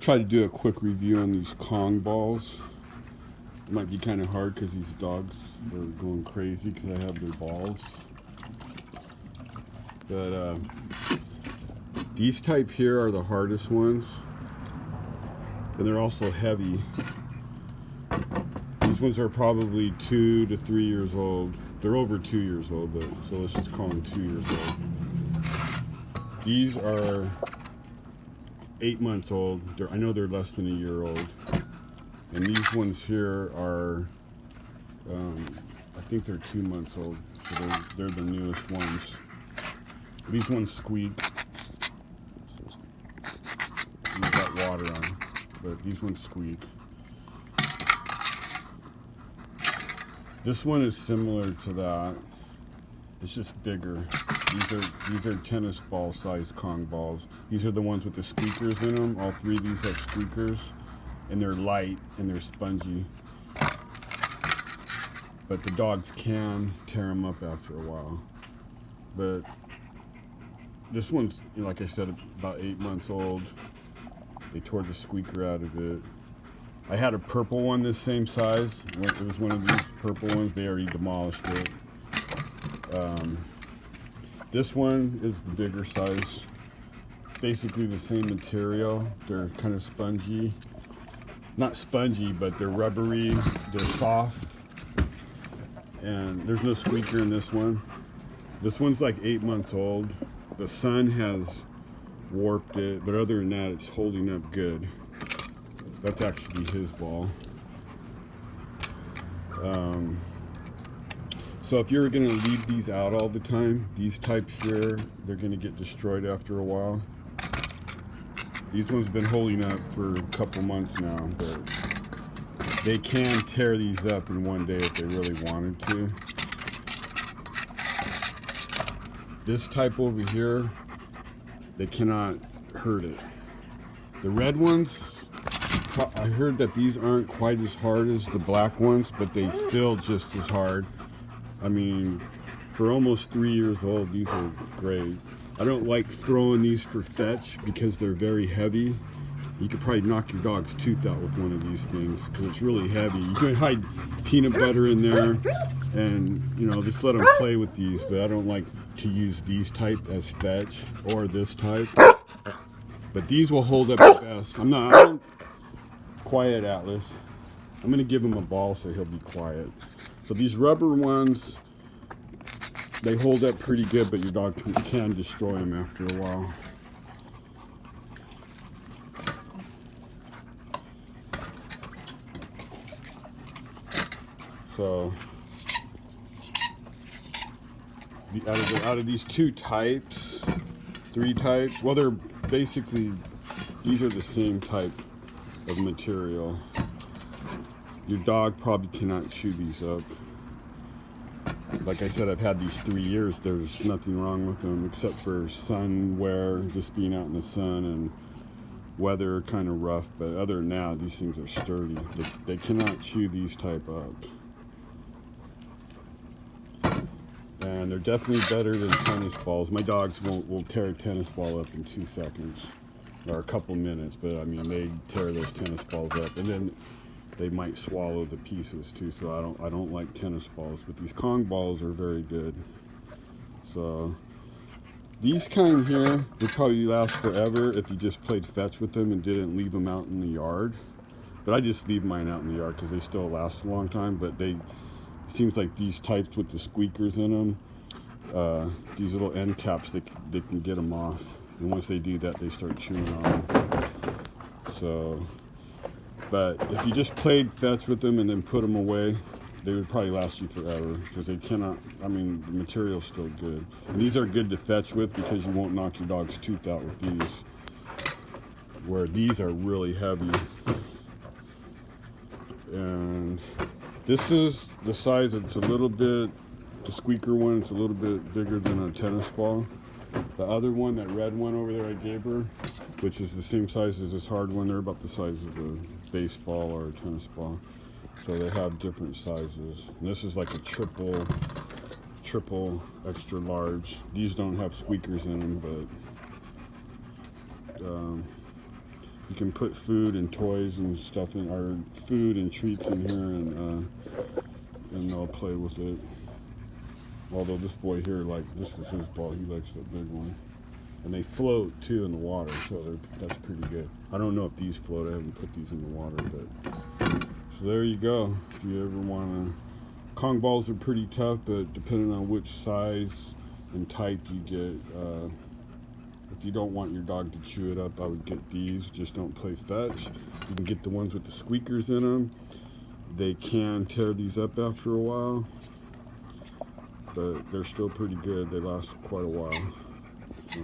Try to do a quick review on these Kong balls. It might be kind of hard because these dogs are going crazy because I have their balls. But these type here are the hardest ones, and they're also heavy. These ones are probably 2 to 3 years old. They're over 2 years old, but so let's just call them 2 years old. These are 8 months old. I know they're less than a year old. And these ones here are, I think they're 2 months old. So they're the newest ones. These ones squeak. We've got water on, but these ones squeak. This one is similar to that. It's just bigger. These are tennis ball sized Kong balls. These are the ones with the squeakers in them. All three of these have squeakers, and they're light and they're spongy. But the dogs can tear them up after a while. But this one's, like I said, about 8 months old. They tore the squeaker out of it. I had a purple one this same size. It was one of these purple ones. They already demolished it. This one is the bigger size. Basically the same material. They're kind of spongy. Not spongy, but they're rubbery. They're soft. And there's no squeaker in this one. This one's like 8 months old. The sun has warped it, but other than that, it's holding up good. That's actually his ball. So if you're going to leave these out all the time, these type here, they're going to get destroyed after a while. These ones have been holding up for a couple months now, but they can tear these up in one day if they really wanted to. This type over here, they cannot hurt it. The red ones, I heard that these aren't quite as hard as the black ones, but they feel just as hard. I mean, for almost 3 years old, these are great. I don't like throwing these for fetch because they're very heavy. You could probably knock your dog's tooth out with one of these things because it's really heavy. You can hide peanut butter in there and, just let them play with these, but I don't like to use these type as fetch or this type. But these will hold up the best. Quiet, Atlas. I'm gonna give him a ball so he'll be quiet. So these rubber ones, they hold up pretty good, but your dog can destroy them after a while. So out of these two types, 3 types, well, they're basically, these are the same type of material. Your dog probably cannot chew these up. Like I said, I've had these 3 years. There's nothing wrong with them except for sun wear, just being out in the sun, and weather kind of rough. But other than that, these things are sturdy. They cannot chew these type up. And they're definitely better than tennis balls. My dogs will tear a tennis ball up in 2 seconds or a couple minutes, but I mean, they tear those tennis balls up, and then they might swallow the pieces too. So I don't like tennis balls, but these Kong balls are very good. So these kind here would probably last forever if you just played fetch with them and didn't leave them out in the yard. But I just leave mine out in the yard because they still last a long time. But it seems like these types with the squeakers in them, these little end caps, they can get them off. And once they do that, they start chewing on them. So, but if you just played fetch with them and then put them away, they would probably last you forever because they cannot, I mean, the material's still good. And these are good to fetch with because you won't knock your dog's tooth out with these. Where these are really heavy. And this is the size, it's a little bit, the squeaker one, it's a little bit bigger than a tennis ball. The other one, that red one over there I gave her, which is the same size as this hard one, they're about the size of a baseball or a tennis ball. So they have different sizes. And this is like a triple extra large. These don't have squeakers in them, but you can put food and toys and stuff in, or food and treats in here, and they'll play with it. Although this boy here, like, this is his ball. He likes the big one. And they float too in the water, so that's pretty good. I don't know if these float. I haven't put these in the water, but so there you go. If you ever want to, Kong balls are pretty tough, but depending on which size and type you get, if you don't want your dog to chew it up, I would get these. Just don't play fetch. You can get the ones with the squeakers in them. They can tear these up after a while, but they're still pretty good. They last quite a while. So,